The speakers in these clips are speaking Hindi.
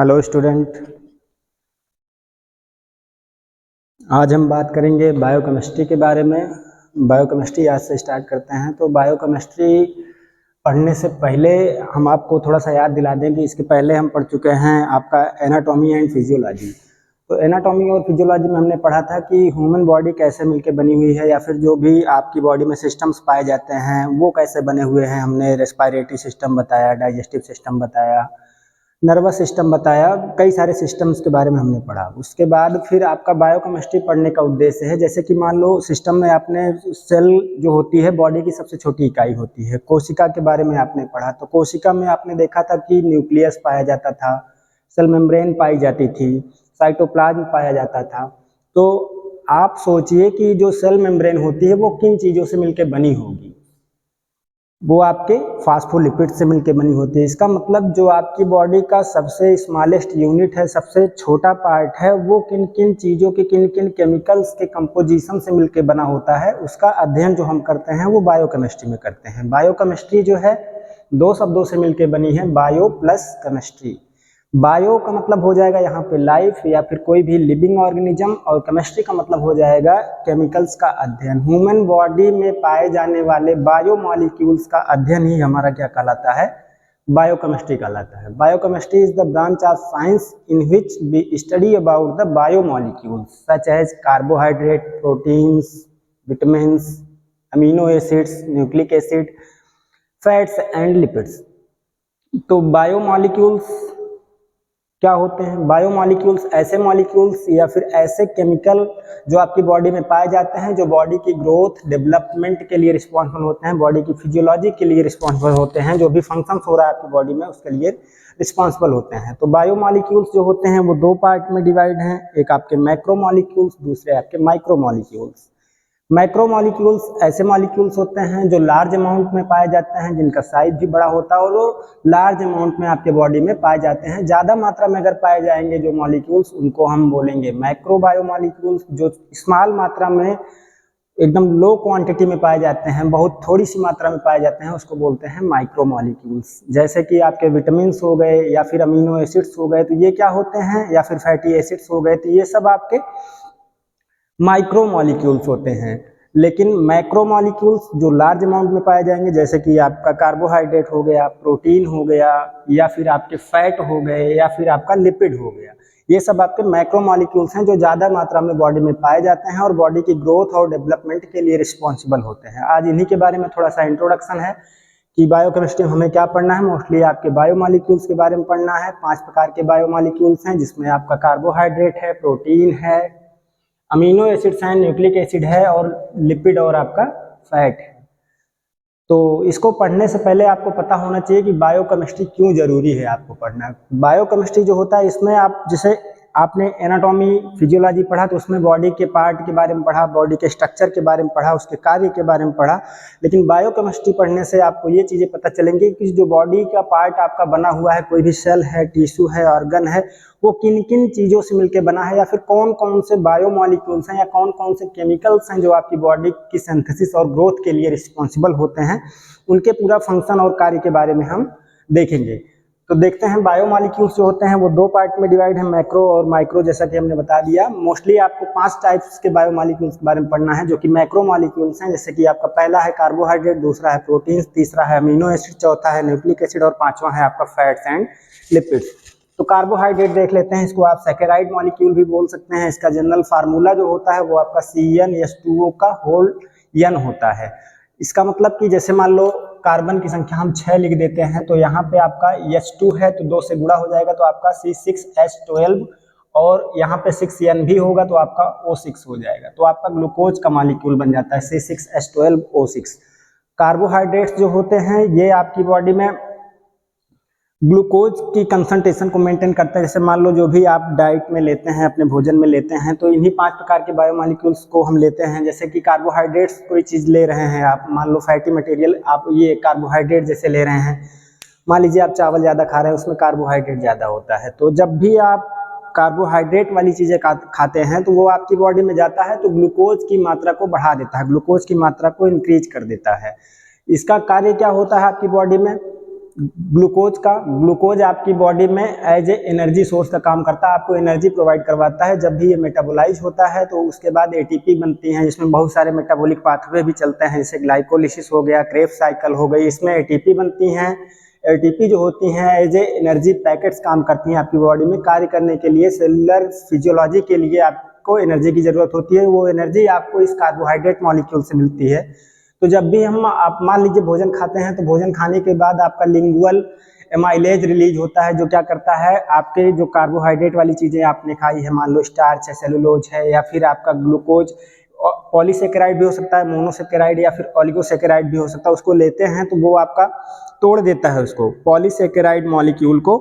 Hello student. आज हम बात करेंगे बायोकेमिस्ट्री के बारे में। बायोकेमिस्ट्री आज से स्टार्ट करते हैं। तो बायोकेमिस्ट्री पढ़ने से पहले हम आपको थोड़ा सा याद दिला दें कि इसके पहले हम पढ़ चुके हैं आपका एनाटॉमी एंड फिजियोलॉजी। तो एनाटॉमी और फिजियोलॉजी में हमने पढ़ा था कि ह्यूमन बॉडी कैसे मिलके बनी हुई है, या फिर जो भी आपकी बॉडी में सिस्टम्स पाए जाते हैं वो कैसे बने हुए हैं। हमने रेस्पिरेटरी सिस्टम बताया, डाइजेस्टिव सिस्टम बताया, नर्वस सिस्टम बताया, कई सारे सिस्टम्स के बारे में हमने पढ़ा। उसके बाद फिर आपका बायोकेमिस्ट्री पढ़ने का उद्देश्य है, जैसे कि मान लो सिस्टम में आपने सेल जो होती है बॉडी की सबसे छोटी इकाई होती है, कोशिका के बारे में आपने पढ़ा। तो कोशिका में आपने देखा था कि न्यूक्लियस पाया जाता था, सेल मेम्ब्रेन पाई जाती थी, साइटोप्लाज्म पाया जाता था। तो आप सोचिए कि जो सेल मेम्ब्रेन होती है वो किन चीज़ों से मिलकर बनी होगी। वो आपके फास्फोलिपिड से मिलकर बनी होती है। इसका मतलब जो आपकी बॉडी का सबसे स्मॉलेस्ट यूनिट है, सबसे छोटा पार्ट है, वो किन किन चीज़ों के, किन किन केमिकल्स के कंपोजिशन से मिलकर बना होता है, उसका अध्ययन जो हम करते हैं वो बायोकेमिस्ट्री में करते हैं। बायोकेमिस्ट्री जो है दो शब्दों से मिलकर बनी है, बायो प्लस केमिस्ट्री। बायो का मतलब हो जाएगा यहाँ पे लाइफ या फिर कोई भी लिविंग ऑर्गेनिज्म, और केमिस्ट्री का मतलब हो जाएगा केमिकल्स का अध्ययन। ह्यूमन बॉडी में पाए जाने वाले बायो मॉलिक्यूल्स का अध्ययन ही हमारा क्या कहलाता है, बायोकेमिस्ट्री कहलाता है। Biochemistry is the branch of science in which we study about the bio molecules such as carbohydrate, proteins, vitamins, amino acids, nucleic acid, fats and lipids. तो बायो मॉलिक्यूल्स क्या होते हैं? बायोमॉलिक्यूल्स ऐसे मॉलिक्यूल्स या फिर ऐसे केमिकल जो आपकी बॉडी में पाए जाते हैं, जो बॉडी की ग्रोथ डेवलपमेंट के लिए रिस्पॉन्सिबल होते हैं, बॉडी की फिजियोलॉजी के लिए रिस्पॉन्सिबल होते हैं, जो भी फंक्शंस हो रहा है आपकी बॉडी में उसके लिए रिस्पॉन्सिबल होते हैं। तो बायोमॉलिक्यूल्स जो होते हैं वो दो पार्ट में डिवाइड हैं, एक आपके मैक्रोमॉलिक्यूल्स, दूसरे आपके माइक्रोमॉलिक्यूल्स। मैक्रोमॉलिक्यूल्स ऐसे मॉलिक्यूल्स होते हैं जो लार्ज अमाउंट में पाए जाते हैं, जिनका साइज भी बड़ा होता है और वो लार्ज अमाउंट में आपके बॉडी में पाए जाते हैं। ज़्यादा मात्रा में अगर पाए जाएंगे जो मॉलिक्यूल्स, उनको हम बोलेंगे मैक्रोबायोमॉलिक्यूल्स। जो स्मॉल मात्रा में, एकदम लो क्वांटिटी में पाए जाते हैं, बहुत थोड़ी सी मात्रा में पाए जाते हैं, उसको बोलते हैं माइक्रोमॉलिक्यूल्स। जैसे कि आपके विटामिन हो गए या फिर अमीनो एसिड्स हो गए, तो ये क्या होते हैं, या फिर फैटी एसिड्स हो गए, तो ये सब आपके माइक्रोमॉलिक्यूल्स होते हैं। लेकिन मैक्रोमॉलिक्यूल्स जो लार्ज अमाउंट में पाए जाएंगे, जैसे कि आपका कार्बोहाइड्रेट हो गया, प्रोटीन हो गया, या फिर आपके फैट हो गए, या फिर आपका लिपिड हो गया, ये सब आपके मैक्रोमॉलिक्यूल्स हैं जो ज़्यादा मात्रा में बॉडी में पाए जाते हैं और बॉडी की ग्रोथ और डेवलपमेंट के लिए रिस्पॉन्सिबल होते हैं। आज इन्हीं के बारे में थोड़ा सा इंट्रोडक्शन है कि बायोकेमिस्ट्री में हमें क्या पढ़ना है। मोस्टली आपके बायोमॉलिक्यूल्स के बारे में पढ़ना है। 5 प्रकार के बायोमॉलिक्यूल्स हैं, जिसमें आपका कार्बोहाइड्रेट है, प्रोटीन है, अमीनो एसिड्स हैं, न्यूक्लिक एसिड है, और लिपिड और आपका फैट है। तो इसको पढ़ने से पहले आपको पता होना चाहिए कि बायोकेमिस्ट्री क्यों जरूरी है आपको पढ़ना। बायोकेमिस्ट्री जो होता है, इसमें आप जैसे आपने एनाटॉमी फिजियोलॉजी पढ़ा तो उसमें बॉडी के पार्ट के बारे में पढ़ा, बॉडी के स्ट्रक्चर के बारे में पढ़ा, उसके कार्य के बारे में पढ़ा। लेकिन बायोकेमिस्ट्री पढ़ने से आपको ये चीज़ें पता चलेंगी कि जो बॉडी का पार्ट आपका बना हुआ है, कोई भी सेल है, टिश्यू है, ऑर्गन है, वो किन किन चीज़ों से मिलकर बना है, या फिर कौन कौन से बायोमॉलिक्यूल्स हैं या कौन कौन से केमिकल्स हैं जो आपकी बॉडी की सिंथेसिस और ग्रोथ के लिए रिस्पॉन्सिबल होते हैं। उनके पूरा फंक्शन और कार्य के बारे में हम देखेंगे। तो देखते हैं, बायोमॉलिक्यूल्स जो होते हैं वो दो पार्ट में डिवाइड है, मैक्रो और माइक्रो, जैसा कि हमने बता दिया। मोस्टली आपको 5 टाइप्स के बायोमॉलिक्यूल्स के बारे में पढ़ना है, जो कि मैक्रोमॉलिक्यूल्स हैं। जैसे कि आपका पहला है कार्बोहाइड्रेट, दूसरा है प्रोटीन, तीसरा है अमीनो एसिड, चौथा है न्यूक्लिक एसिड, और पांचवा है आपका फैट्स एंड लिपिड्स। तो कार्बोहाइड्रेट देख लेते हैं, इसको आप सैकेराइड मॉलिक्यूल भी बोल सकते हैं। इसका जनरल फार्मूला जो होता है वो आपका CnH2O का होल n होता है। इसका मतलब कि जैसे मान लो कार्बन की संख्या हम 6 लिख देते हैं, तो यहाँ पे आपका H2 है तो 2 से गुणा हो जाएगा तो आपका C6H12, और यहाँ पे 6n भी होगा तो आपका O6 हो जाएगा। तो आपका ग्लूकोज का मॉलिक्यूल बन जाता है C6H12O6। कार्बोहाइड्रेट्स जो होते हैं ये आपकी बॉडी में ग्लूकोज की कंसंट्रेशन को मेंटेन करता है। जैसे मान लो जो भी आप डाइट में लेते हैं, अपने भोजन में लेते हैं, तो इन्हीं 5 प्रकार के बायोमॉलिक्यूल्स को हम लेते हैं। जैसे कि कार्बोहाइड्रेट्स कोई चीज़ ले रहे हैं आप, मान लो फैटी मटेरियल, आप ये कार्बोहाइड्रेट जैसे ले रहे हैं, मान लीजिए आप चावल ज़्यादा खा रहे हैं, उसमें कार्बोहाइड्रेट ज़्यादा होता है। तो जब भी आप कार्बोहाइड्रेट वाली चीज़ें खाते हैं तो वो आपकी बॉडी में जाता है तो ग्लूकोज की मात्रा को बढ़ा देता है, ग्लूकोज की मात्रा को इंक्रीज कर देता है। इसका कार्य क्या होता है आपकी बॉडी में? ग्लूकोज आपकी बॉडी में एज ए एनर्जी सोर्स का काम करता है, आपको एनर्जी प्रोवाइड करवाता है। जब भी ये मेटाबोलाइज होता है तो उसके बाद एटीपी बनती है, जिसमें बहुत सारे मेटाबॉलिक पाथवे भी चलते हैं, जैसे ग्लाइकोलिसिस हो गया, क्रेब्स साइकिल हो गई, इसमें एटीपी बनती हैं। एटीपी जो होती हैं एज ए एनर्जी पैकेट्स काम करती हैं आपकी बॉडी में कार्य करने के लिए। सेलुलर फिजियोलॉजी के लिए आपको एनर्जी की जरूरत होती है, वो एनर्जी आपको इस कार्बोहाइड्रेट मॉलिक्यूल से मिलती है। तो जब भी आप मान लीजिए भोजन खाते हैं, तो भोजन खाने के बाद आपका लिंगुअल एमाइलेज रिलीज होता है, जो क्या करता है, आपके जो कार्बोहाइड्रेट वाली चीज़ें आपने खाई है, मान लो स्टार्च है, सेलुलोज है, या फिर आपका ग्लूकोज, पॉलीसेकेराइड भी हो सकता है, मोनोसेकेराइड या फिर ऑलिगोसेकेराइड भी हो सकता है, उसको लेते हैं तो वो आपका तोड़ देता है उसको, पॉलीसेकेराइड मॉलिक्यूल को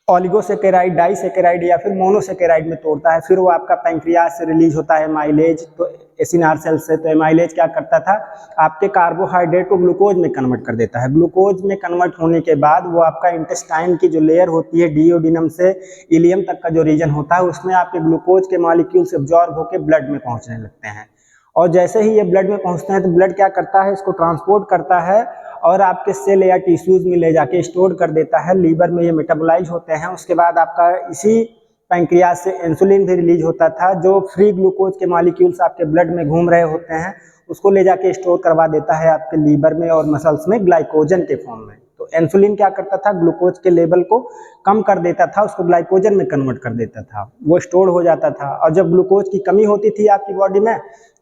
ऑलिगोसेकेराइड, डाइसेकेराइड या फिर मोनोसेकेराइड में तोड़ता है। फिर वो आपका पैंक्रियास से रिलीज होता है माइलेज, तो एसिनार सेल से। तो एमाइलेज क्या करता था, आपके कार्बोहाइड्रेट को ग्लूकोज में कन्वर्ट कर देता है। ग्लूकोज में कन्वर्ट होने के बाद वो आपका इंटेस्टाइन की जो लेयर होती है, डिओडिनम से इलियम तक का जो रीजन होता है, उसमें आपके ग्लूकोज के मॉलिक्यूल्स एब्जॉर्ब होकर ब्लड में पहुंचने लगते हैं। और जैसे ही ये ब्लड में पहुंचते हैं तो ब्लड क्या करता है, इसको ट्रांसपोर्ट करता है और आपके सेल या टिश्यूज में ले जाके स्टोर कर देता है। लीवर में ये मेटाबोलाइज होते हैं। उसके बाद आपका इसी पैंक्रियास से इंसुलिन भी रिलीज होता था, जो फ्री ग्लूकोज के मॉलिक्यूल्स आपके ब्लड में घूम रहे होते हैं, उसको ले जाके स्टोर करवा देता है आपके लीवर में और मसल्स में ग्लाइकोजन के फॉर्म में। तो इंसुलिन क्या करता था, ग्लूकोज के लेवल को कम कर देता था, उसको ग्लाइकोजन में कन्वर्ट कर देता था, वो स्टोर हो जाता था। और जब ग्लूकोज की कमी होती थी आपकी बॉडी में,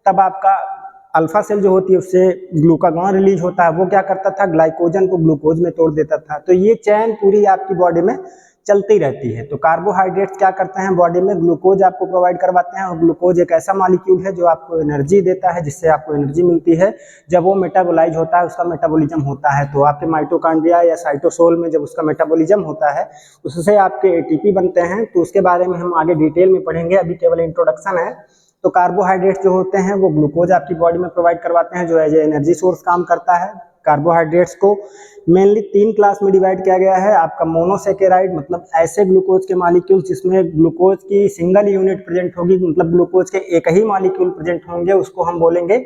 तब आपका अल्फा सेल जो होती है उससे ग्लूकागॉन रिलीज होता है, वो क्या करता था, ग्लाइकोजन को ग्लूकोज में तोड़ देता था। तो ये चैन पूरी आपकी बॉडी में चलती रहती है। तो कार्बोहाइड्रेट्स क्या करते हैं, बॉडी में ग्लूकोज आपको प्रोवाइड करवाते हैं, और ग्लूकोज एक ऐसा मॉलिक्यूल है जो आपको एनर्जी देता है, जिससे आपको एनर्जी मिलती है। जब वो मेटाबोलाइज होता है, उसका मेटाबॉलिज्म होता है, तो आपके माइटोकॉन्ड्रिया या साइटोसोल में जब उसका मेटाबॉलिज्म होता है, उससे आपके एटीपी बनते हैं। तो उसके बारे में हम आगे डिटेल में पढ़ेंगे, अभी केवल इंट्रोडक्शन है। तो कार्बोहाइड्रेट्स जो होते हैं वो ग्लूकोज आपकी बॉडी में प्रोवाइड करवाते हैं, जो एज ए एनर्जी सोर्स काम करता है। कार्बोहाइड्रेट्स को मेनली 3 क्लास में डिवाइड किया गया है। आपका मोनोसेकेराइड, मतलब ऐसे ग्लूकोज के मॉलिक्यूल जिसमें ग्लूकोज की सिंगल यूनिट प्रेजेंट होगी, मतलब ग्लूकोज के एक ही मॉलिक्यूल प्रेजेंट होंगे, उसको हम बोलेंगे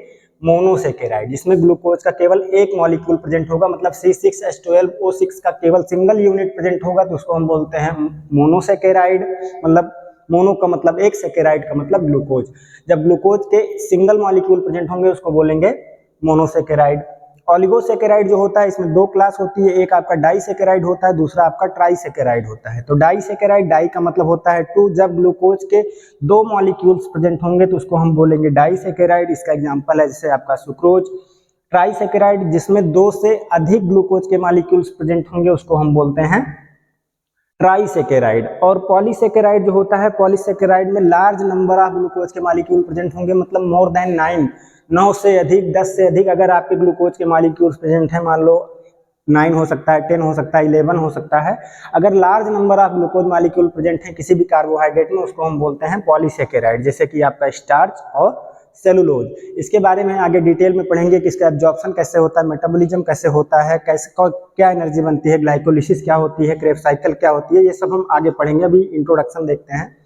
मोनोसेकेराइड। जिसमें ग्लूकोज का केवल एक मॉलिक्यूल प्रेजेंट होगा, मतलब C6H12O6 का केवल सिंगल यूनिट प्रेजेंट होगा, तो उसको हम बोलते हैं मोनोसेकेराइड। मतलब मोनो का मतलब एक, सेकेराइड का मतलब ग्लूकोज। जब ग्लूकोज के सिंगल मॉलिक्यूल प्रेजेंट होंगे उसको बोलेंगे मोनोसेकेराइड। ऑलिगोसेकेराइड जो होता है, इसमें 2 क्लास होती है, एक आपका डाइसेकेराइड होता है, दूसरा आपका ट्राइसेकेराइड होता है। तो डाइसेकेराइड, डाई का मतलब होता है 2, जब ग्लूकोज के 2 मॉलिक्यूल्स प्रेजेंट होंगे तो उसको हम बोलेंगे डाइसेकेराइड। इसका एग्जांपल है जैसे आपका सुक्रोज। ट्राइसेकेराइड, जिसमें 2 से अधिक ग्लूकोज के मॉलिक्यूल्स प्रेजेंट होंगे, उसको हम बोलते हैं ट्राइसेकेराइड। और पॉलीसेकेराइड जो होता है, पॉलीसेकेराइड में लार्ज नंबर ऑफ ग्लूकोज के मॉलिक्यूल प्रेजेंट होंगे, मतलब मोर देन 9 से अधिक, 10 से अधिक अगर आपके ग्लूकोज के मॉलिक्यूल्स प्रेजेंट हैं, मान लो 9 हो सकता है, 10 हो सकता है, 11 हो सकता है। अगर large number of glucose molecule present है किसी भी कार्बोहाइड्रेट में, उसको हम बोलते हैं पॉलीसेकेराइड, जैसे कि आपका स्टार्च और सेलुलोज। इसके बारे में आगे डिटेल में पढ़ेंगे कि इसका एब्जॉर्प्शन कैसे होता है, मेटाबॉलिज्म कैसे होता है, कैसे क्या एनर्जी बनती है, ग्लाइकोलिसिस क्या होती है, क्रेब्स साइकिल क्या होती है, ये सब हम आगे पढ़ेंगे। अभी इंट्रोडक्शन देखते हैं।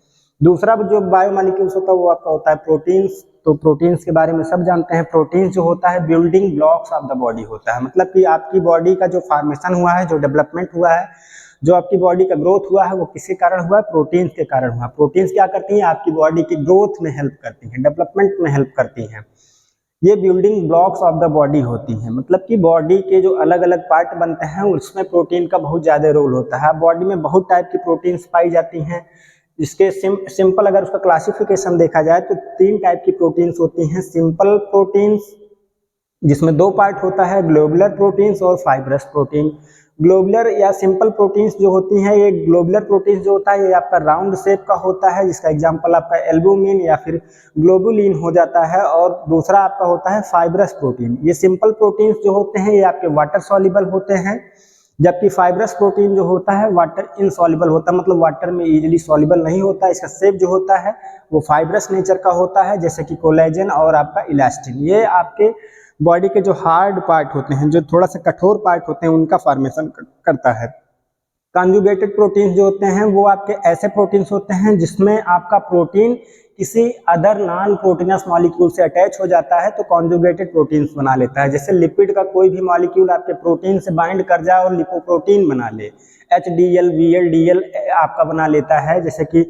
दूसरा जो बायोमॉलिक्यूल्स होता है वो आपका होता है प्रोटीन्स। तो प्रोटीन्स के बारे में सब जानते हैं। प्रोटीन्स जो होता है building blocks of the body होता है, मतलब कि आपकी बॉडी का जो फॉर्मेशन हुआ है, जो डेवलपमेंट हुआ है, जो आपकी बॉडी का ग्रोथ हुआ है, वो किसके कारण हुआ है, प्रोटीन्स के कारण हुआ। प्रोटीन्स क्या करती हैं, आपकी बॉडी की ग्रोथ में हेल्प करती हैं, डेवलपमेंट में हेल्प करती हैं। ये building blocks of the body होती हैं, मतलब कि बॉडी के जो अलग अलग पार्ट बनते हैं उसमें प्रोटीन का बहुत ज़्यादा रोल होता है। बॉडी में बहुत टाइप की प्रोटीन्स पाई जाती हैं। इसके सिंपल अगर उसका क्लासिफिकेशन देखा जाए तो 3 टाइप की प्रोटीन्स होती हैं। सिंपल प्रोटीन्स, जिसमें 2 पार्ट होता है, ग्लोबुलर प्रोटीन्स और फाइब्रस प्रोटीन। ग्लोबुलर या सिंपल प्रोटीन्स जो होती हैं, ये ग्लोबुलर प्रोटीन्स जो होता है ये आपका राउंड शेप का होता है, जिसका एग्जांपल आपका एल्बुमिन या फिर ग्लोबुलिन हो जाता है। और दूसरा आपका होता है फाइब्रस प्रोटीन। ये सिंपल प्रोटीन्स जो होते हैं ये आपके वाटर सॉल्युबल होते हैं, जबकि फाइब्रस प्रोटीन जो होता है वाटर इनसॉल्युबल होता है, मतलब वाटर में इजीली सॉल्युबल नहीं होता। इसका शेप जो होता है वो फाइब्रस नेचर का होता है, जैसे कि कोलेजन और आपका इलास्टिन। ये आपके बॉडी के जो हार्ड पार्ट होते हैं, जो थोड़ा सा कठोर पार्ट होते हैं, उनका फॉर्मेशन करता है। कंजुगेटेड प्रोटीन्स जो होते हैं वो आपके ऐसे प्रोटीन्स होते हैं जिसमें आपका प्रोटीन किसी अदर नॉन प्रोटीनस मॉलिक्यूल से अटैच हो जाता है तो कॉन्जुगेटेड प्रोटीन्स बना लेता है। जैसे लिपिड का कोई भी मॉलिक्यूल आपके प्रोटीन से बाइंड कर जाए और लिपोप्रोटीन बना ले, HDL VLDL आपका बना लेता है, जैसे कि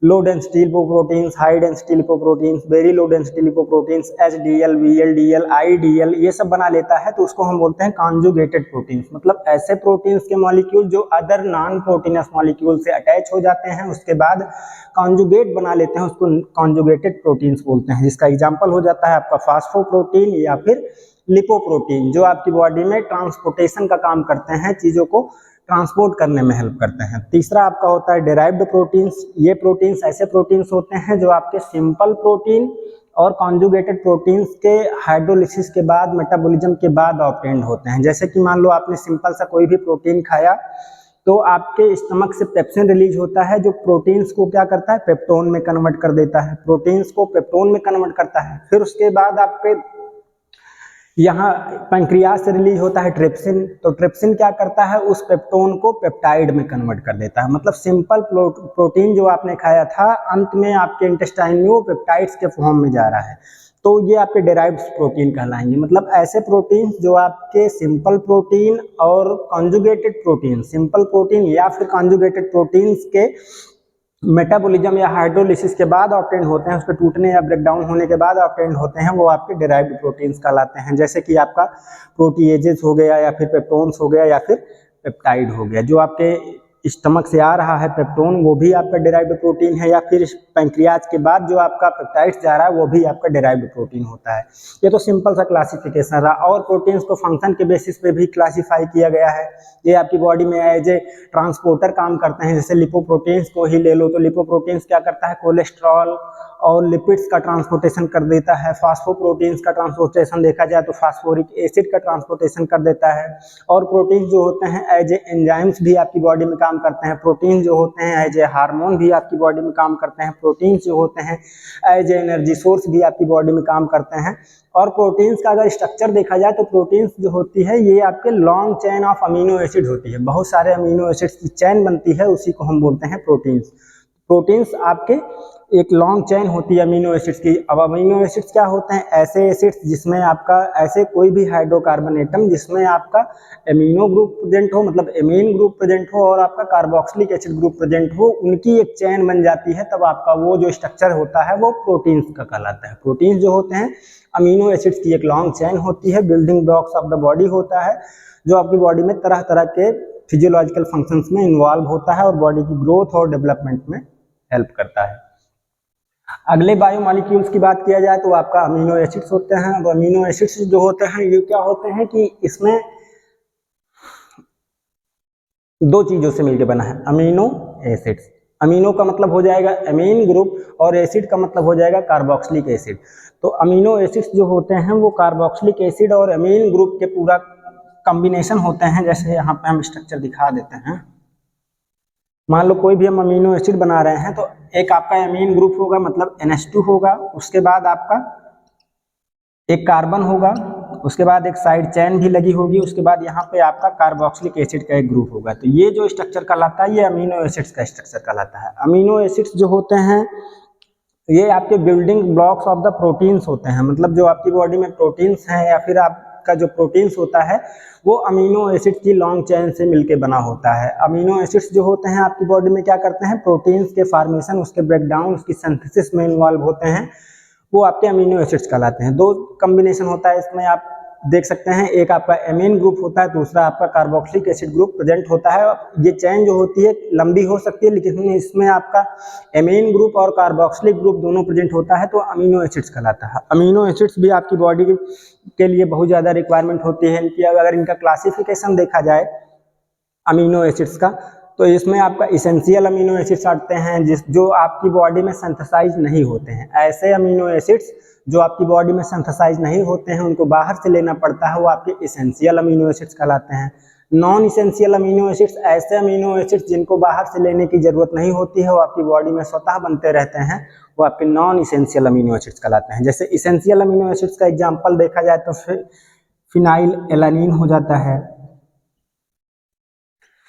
low density lipoproteins, high density lipoproteins, very low density lipoproteins, HDL VLDL IDL ये सब बना लेता है, तो उसको हम बोलते हैं कॉन्जुगेटेड प्रोटीन्स। मतलब ऐसे प्रोटीन्स के मॉलिक्यूल जो अदर नॉन प्रोटीनस मॉलिक्यूल से अटैच हो जाते हैं, उसके बाद कॉन्जुगेट बना लेते हैं, उसको कॉन्जुगेटेड प्रोटीन्स बोलते हैं। जिसका एग्जाम्पल हो जाता है आपका फास्फोप्रोटीन या फिर लिपोप्रोटीन, जो आपकी बॉडी में ट्रांसपोर्टेशन का काम करते हैं, चीज़ों को ट्रांसपोर्ट करने में हेल्प करते हैं। तीसरा आपका होता है डेराइव्ड प्रोटीन्स। ये प्रोटीन्स ऐसे प्रोटीन्स होते हैं जो आपके सिंपल प्रोटीन और कॉन्जुगेटेड प्रोटीन्स के हाइड्रोलिसिस के बाद, मेटाबॉलिज्म के बाद ऑब्टेन्ड होते हैं। जैसे कि मान लो आपने सिंपल सा कोई भी प्रोटीन खाया तो आपके स्टमक से पेप्सिन रिलीज होता है, जो प्रोटीन्स को क्या करता है, पेप्टोन में कन्वर्ट कर देता है, प्रोटीन्स को पेप्टोन में कन्वर्ट करता है। फिर उसके बाद आपके यहाँ पैंक्रियाज से रिलीज होता है ट्रिप्सिन, तो ट्रिप्सिन क्या करता है, उस पेप्टोन को पेप्टाइड में कन्वर्ट कर देता है। मतलब सिंपल प्रोटीन जो आपने खाया था, अंत में आपके इंटेस्टाइन में वो पेप्टाइड्स के फॉर्म में जा रहा है, तो ये आपके डेराइव्ड प्रोटीन कहलाएंगे। मतलब ऐसे प्रोटीन जो आपके सिंपल प्रोटीन और कॉन्जुगेटेड प्रोटीन, सिंपल प्रोटीन या फिर कॉन्जुगेटेड प्रोटीन्स के मेटाबॉलिज्म या हाइड्रोलिसिस के बाद ऑब्टेन होते हैं, उसके टूटने या ब्रेकडाउन होने के बाद ऑब्टेन होते हैं, वो आपके डेराइव्ड प्रोटीन्स कहलाते हैं। जैसे कि आपका प्रोटीएजेस हो गया या फिर पेप्टोन्स हो गया या फिर पेप्टाइड हो गया। जो आपके स्टमक से आ रहा है पेप्टोन, वो भी आपका डेराइव्ड प्रोटीन है, या फिर पैंक्रियाज के बाद जो आपका पेप्टाइड्स जा रहा है वो भी आपका डेराइव्ड प्रोटीन होता है। ये तो सिंपल सा क्लासिफिकेशन रहा। और प्रोटीन्स को फंक्शन के बेसिस पे भी क्लासीफाई किया गया है। ये आपकी बॉडी में एज ए ट्रांसपोर्टर काम करते हैं। जैसे लिपोप्रोटीन्स को ही ले लो, तो लिपोप्रोटीन्स क्या करता है, कोलेस्ट्रॉल और लिपिड्स का ट्रांसपोर्टेशन कर देता है। फास्फोप्रोटीन्स का ट्रांसपोर्टेशन देखा जाए तो फास्फोरिक एसिड का ट्रांसपोर्टेशन कर देता है। और प्रोटीन्स जो होते हैं एज ए एंजाइम्स भी आपकी बॉडी में काम करते हैं। प्रोटीन्स जो होते हैं एज ए हार्मोन भी आपकी बॉडी में काम करते हैं। प्रोटीन्स जो होते हैं एज ए एनर्जी सोर्स भी आपकी बॉडी में काम करते हैं। और प्रोटीन्स का अगर स्ट्रक्चर देखा जाए तो प्रोटीन्स जो होती है ये आपके long chain of amino acid होती है। बहुत सारे अमीनो एसिड्स की चेन बनती है, उसी को हम बोलते हैं प्रोटीन्स। प्रोटीन्स आपके एक लॉन्ग चेन होती है अमीनो एसिड्स की। अब अमीनो एसिड्स क्या होते हैं, ऐसे एसिड्स जिसमें आपका ऐसे कोई भी हाइड्रोकार्बन एटम जिसमें आपका एमिनो ग्रुप प्रेजेंट हो, मतलब एमीन ग्रुप प्रेजेंट हो और आपका कार्बोक्सिलिक एसिड ग्रुप प्रेजेंट हो, उनकी एक चेन बन जाती है, तब आपका वो जो स्ट्रक्चर होता है वो प्रोटीन्स का कहलाता है। प्रोटीन्स जो होते हैं अमीनो एसिड्स की एक लॉन्ग चेन होती है, building blocks of the body होता है, जो आपकी बॉडी में तरह तरह के फिजियोलॉजिकल फंक्शंस में इन्वॉल्व होता है और बॉडी की ग्रोथ और डेवलपमेंट में हेल्प करता है। अगले बायोमॉलिक्यूल्स की बात किया जाए तो आपका अमीनो एसिड्स होते हैं। अब अमीनो एसिड्स जो होते हैं ये क्या होते हैं कि इसमें दो चीजों से मिलकर बना है अमीनो एसिड्स। अमीनो का मतलब हो जाएगा एमीन ग्रुप और एसिड का मतलब हो जाएगा कार्बोक्सिलिक एसिड। तो अमीनो एसिड्स जो होते हैं वो कार्बोक्सिलिक एसिड और एमीन ग्रुप के पूरा कॉम्बिनेशन होते हैं। जैसे यहाँ पे हम स्ट्रक्चर दिखा देते हैं। मान लो कोई भी हम अमीनो एसिड बना रहे हैं तो एक आपका एमीन ग्रुप होगा, मतलब NH2 होगा, उसके बाद आपका एक कार्बन होगा, उसके बाद एक साइड चेन भी लगी होगी, उसके बाद यहाँ पे आपका कार्बोक्सिलिक एसिड का एक ग्रुप होगा। तो ये जो स्ट्रक्चर कहलाता है ये अमीनो एसिड्स का स्ट्रक्चर कहलाता है। अमीनो एसिड्स जो होते हैं ये आपके building blocks of the proteins होते हैं। मतलब जो आपकी बॉडी में प्रोटीन्स हैं या फिर आपका जो प्रोटीन्स होता है वो अमीनो एसिड की लॉन्ग चेन से मिलके बना होता है। अमीनो एसिड्स जो होते हैं आपकी बॉडी में क्या करते हैं, प्रोटीन्स के फॉर्मेशन, उसके ब्रेकडाउन, उसकी सिंथेसिस में इन्वॉल्व होते हैं, वो आपके अमीनो एसिड्स कहलाते हैं। दो कॉम्बिनेशन होता है इसमें, आप देख सकते हैं, एक आपका एमीन ग्रुप होता है, दूसरा आपका कार्बोक्सिलिक एसिड ग्रुप प्रेजेंट होता है। ये चेन जो होती है लंबी हो सकती है, लेकिन इसमें आपका एमीन ग्रुप और कार्बोक्सिलिक ग्रुप दोनों प्रेजेंट होता है, तो अमीनो एसिड्स कहलाता है। अमीनो एसिड्स भी आपकी बॉडी के लिए बहुत ज़्यादा रिक्वायरमेंट होती है इनकी। अगर इनका क्लासिफिकेशन देखा जाए अमीनो एसिड्स का, तो इसमें आपका इसेंशियल अमीनो एसिड्स आते हैं जो आपकी बॉडी में सिंथेसाइज नहीं होते हैं। ऐसे अमीनो एसिड्स जो आपकी बॉडी में सिंथेसाइज नहीं होते हैं, उनको बाहर से लेना पड़ता है, वो आपके इसेंशियल अमीनो एसिड्स कहलाते हैं। नॉन इसेंशियल अमीनो एसिड्स ऐसे अमीनो एसिड्स जिनको बाहर से लेने की जरूरत नहीं होती है, वो आपकी बॉडी में स्वतः बनते रहते हैं, वो आपके नॉन इसेंशियल अमीनो एसिड्स कहलाते हैं। जैसे इसेंशियल अमीनो एसिड्स का एग्जाम्पल देखा जाए तो फिनाइल एलानिन हो जाता है,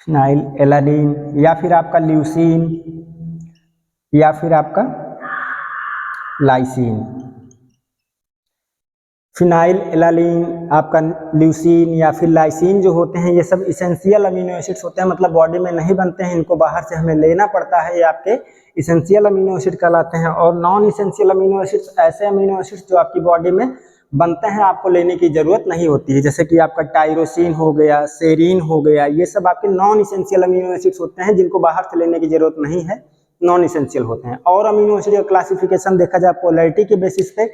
फिनाइल एलानिन, या फिर आपका ल्यूसीन, या फिर आपका लाइसिन, फिनाइल एलानिन, आपका ल्यूसीन या फिर लाइसिन जो होते हैं, ये सब इसेंशियल अमीनो एसिड्स होते हैं, मतलब बॉडी में नहीं बनते हैं, इनको बाहर से हमें लेना पड़ता है, ये आपके इसेंशियल अमीनो एसिड कहलाते हैं। और नॉन इसेंशियल अमीनो एसिड्स ऐसे अमीनो एसिड्स जो आपकी बॉडी में बनते हैं, आपको लेने की जरूरत नहीं होती है, जैसे कि आपका टायरोसिन हो गया, सेरीन हो गया, ये सब आपके नॉन इसेंशियल अमीनो एसिड्स होते हैं, जिनको बाहर से लेने की जरूरत नहीं है, नॉन इसेंशियल होते हैं। और अमीनो एसिड का क्लासिफिकेशन देखा जाए पोलैरिटी के बेसिस पे,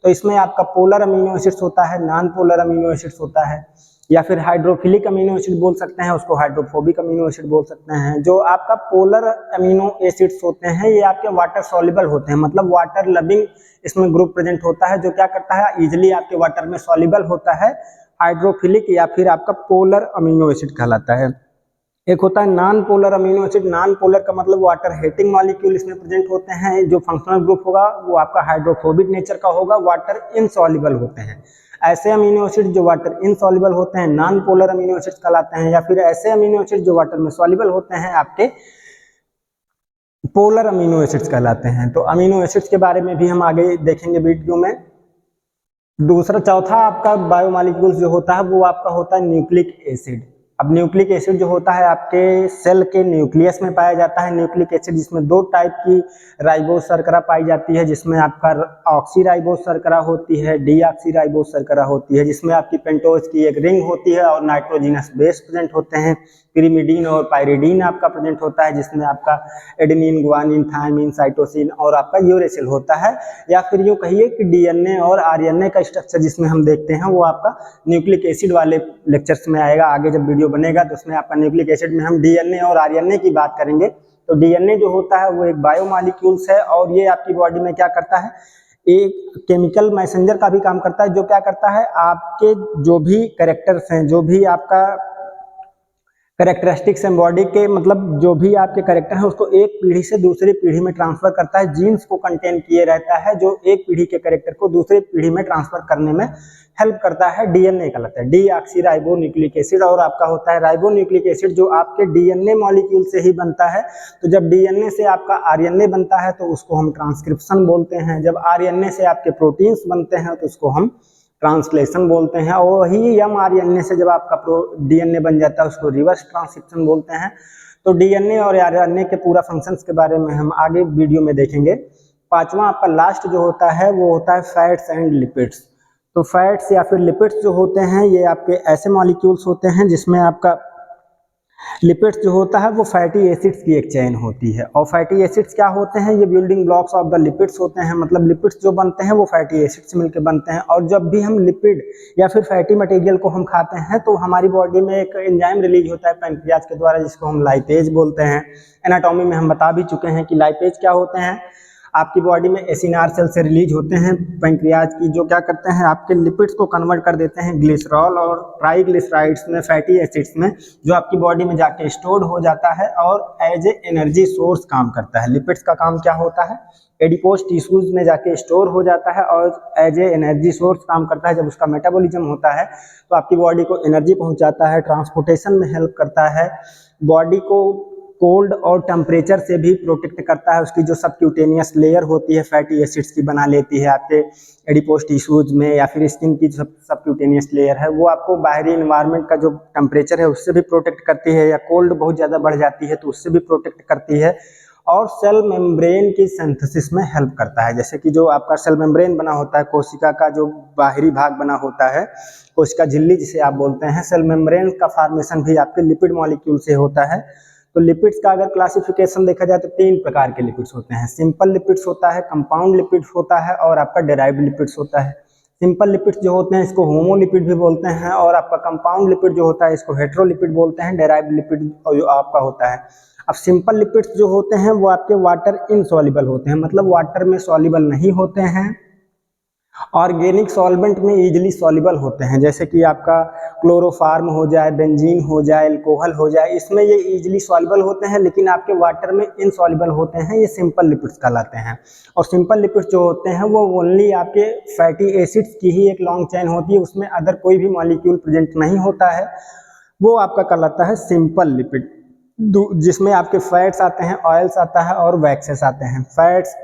तो इसमें आपका पोलर अमीनो एसिड्स होता है, नॉन पोलर अमीनो एसिड्स होता है, या फिर हाइड्रोफिलिक अमीनो एसिड बोल सकते हैं उसको, हाइड्रोफोबिक अमीनो एसिड बोल सकते हैं। जो आपका पोलर अमीनो एसिड्स होते हैं, ये आपके वाटर सॉल्युबल होते हैं, मतलब वाटर लविंग इसमें ग्रुप प्रेजेंट होता है, जो क्या करता है, इजिली आपके वाटर में सॉल्युबल होता है। हाइड्रोफिलिक या फिर आपका पोलर अमीनो एसिड कहलाता है। एक होता है non polar amino acid, non polar का मतलब वाटर हेटिंग मॉलिक्यूल इसमें प्रेजेंट होते हैं। जो फंक्शनल ग्रुप होगा वो आपका हाइड्रोफोबिक नेचर का होगा, वाटर इनसॉल्युबल होते हैं। ऐसे अमीनो एसिड जो वाटर इनसॉल्युबल होते हैं नॉन पोलर अमीनो एसिड्स कहलाते हैं, या फिर ऐसे अमीनो एसिड जो वाटर में सॉल्युबल होते हैं आपके पोलर अमीनो एसिड्स कहलाते हैं। तो अमीनो एसिड्स के बारे में भी हम आगे देखेंगे वीडियो में। दूसरा चौथा आपका बायोमॉलिक्यूल्स जो होता है वो आपका होता है न्यूक्लिक एसिड। अब न्यूक्लिक एसिड जो होता है आपके सेल के न्यूक्लियस में पाया जाता है। न्यूक्लिक एसिड जिसमें दो टाइप की राइबोस शर्करा पाई जाती है, जिसमें आपका ऑक्सी राइबोस शर्करा होती है, डीऑक्सी राइबोस शर्करा होती है, जिसमें आपकी पेंटोज की एक रिंग होती है और नाइट्रोजिनस बेस प्रेजेंट होते हैं। पिरिमिडीन और पायरिडीन आपका प्रेजेंट होता है, जिसमें आपका एडेनिन, गुआनिन, थायमिन, साइटोसिन और आपका यूरेसिल होता है। या फिर यूँ कहिए कि डीएनए और आरएनए का स्ट्रक्चर जिसमें हम देखते हैं वो आपका न्यूक्लिक एसिड वाले लेक्चर्स में आएगा। आगे जब वीडियो बनेगा तो उसमें आपका न्यूक्लिक एसिड में हम डीएनए और आरएनए की बात करेंगे। तो डीएनए जो होता है वो एक बायोमॉलिक्यूल्स है और ये आपकी बॉडी में क्या करता है, एक केमिकल मैसेंजर का भी काम करता है। जो क्या करता है, आपके जो भी कैरेक्टर्स हैं, जो भी आपका कैरेक्टरिस्टिक्स हैं बॉडी के, मतलब जो भी आपके कैरेक्टर हैं उसको एक पीढ़ी से दूसरी पीढ़ी में ट्रांसफर करता है। जीन्स को कंटेन किए रहता है जो एक पीढ़ी के कैरेक्टर को दूसरी पीढ़ी में ट्रांसफर करने में हेल्प करता है। डीएनए कहलाता है डीऑक्सी राइबो न्यूक्लिक एसिड। और आपका होता है राइबो न्यूक्लिक एसिड जो आपके डीएनए मॉलिक्यूल से ही बनता है। तो जब डीएनए से आपका आरएनए बनता है तो उसको हम ट्रांसक्रिप्शन बोलते हैं। जब आरएनए से आपके प्रोटीन्स बनते हैं तो उसको हम ट्रांसलेशन बोलते हैं। और वही एमआरएनए से जब आपका डीएनए बन जाता है उसको रिवर्स ट्रांसक्रिप्शन बोलते हैं। तो डीएनए और आरएनए के पूरा फंक्शंस के बारे में हम आगे वीडियो में देखेंगे। पांचवा आपका लास्ट जो होता है वो होता है फैट्स एंड लिपिड्स। तो फैट्स या फिर लिपिड्स जो होते हैं ये आपके ऐसे मॉलिक्यूल्स होते हैं जिसमें आपका लिपिड्स जो होता है वो फैटी एसिड्स की एक चेन होती है। और फैटी एसिड्स क्या होते हैं, ये building blocks of the lipids होते हैं। मतलब लिपिड्स जो बनते हैं वो फैटी एसिड से मिलकर बनते हैं। और जब भी हम लिपिड या फिर फैटी मटेरियल को हम खाते हैं तो हमारी बॉडी में एक एंजाइम रिलीज होता है पैंक्रियाज के द्वारा, जिसको हम लाइपेज बोलते हैं। एनाटॉमी में हम बता भी चुके हैं कि लाइपेज क्या होते हैं। आपकी बॉडी में एसिनार सेल से रिलीज होते हैं पैंक्रियाज की, जो क्या करते हैं आपके लिपिड्स को कन्वर्ट कर देते हैं ग्लिसरॉल और ट्राइग्लिसराइड्स में, फैटी एसिड्स में, जो आपकी बॉडी में जाके स्टोर्ड हो जाता है और एज ए एनर्जी सोर्स काम करता है। लिपिड्स का काम क्या होता है, एडिपोज टिश्यूज में जाके स्टोर हो जाता है और एज ए एनर्जी सोर्स काम करता है। जब उसका मेटाबॉलिज्म होता है तो आपकी बॉडी को एनर्जी पहुंचाता है, ट्रांसपोर्टेशन में हेल्प करता है, बॉडी को कोल्ड और टेम्परेचर से भी प्रोटेक्ट करता है। उसकी जो सबक्यूटेनियस लेयर होती है फैटी एसिड्स की बना लेती है आपके एडिपोज टिश्यूज में, या फिर स्किन की जो सबक्यूटेनियस लेयर है वो आपको बाहरी इन्वायरमेंट का जो टेम्परेचर है उससे भी प्रोटेक्ट करती है, या कोल्ड बहुत ज़्यादा बढ़ जाती है तो उससे भी प्रोटेक्ट करती है। और सेल मेम्ब्रेन की सिंथेसिस में हेल्प करता है। जैसे कि जो आपका सेल मेम्ब्रेन बना होता है, कोशिका का जो बाहरी भाग बना होता है, कोशिका झिल्ली जिसे आप बोलते हैं, सेल मेम्ब्रेन का फॉर्मेशन भी आपके लिपिड मॉलिक्यूल से होता है। तो लिपिड्स का अगर क्लासिफिकेशन देखा जाए तो तीन प्रकार के लिपिड्स होते हैं। सिंपल लिपिड्स होता है, कंपाउंड लिपिड्स होता है और आपका डेराइव्ड लिपिड्स होता है। सिंपल लिपिड्स जो होते हैं इसको होमोलिपिड भी बोलते हैं, और आपका कंपाउंड लिपिड जो होता है इसको हेट्रोलिपिड बोलते हैं। डेराइव्ड लिपिड जो आपका होता है, अब सिंपल लिपिड्स जो होते हैं वो आपके वाटर इनसॉल्युबल होते हैं, मतलब वाटर में सॉल्युबल नहीं होते हैं। ऑर्गेनिक सॉल्वेंट में इजीली सॉल्युबल होते हैं, जैसे कि आपका क्लोरोफार्म हो जाए, बेंजीन हो जाए, अल्कोहल हो जाए, इसमें ये इजीली सॉल्युबल होते हैं, लेकिन आपके वाटर में इनसॉल्युबल होते हैं। ये सिंपल लिपिड्स कहलाते हैं। और सिंपल लिपिड्स जो होते हैं वो ओनली आपके फैटी एसिड्स की ही एक लॉन्ग चेन होती है, उसमें अदर कोई भी मॉलिक्यूल प्रेजेंट नहीं होता है, वो आपका कहलाता है सिंपल लिपिड, जिसमें आपके फैट्स आते हैं, ऑयल्स आता है और वैक्सेस आते हैं। फैट्स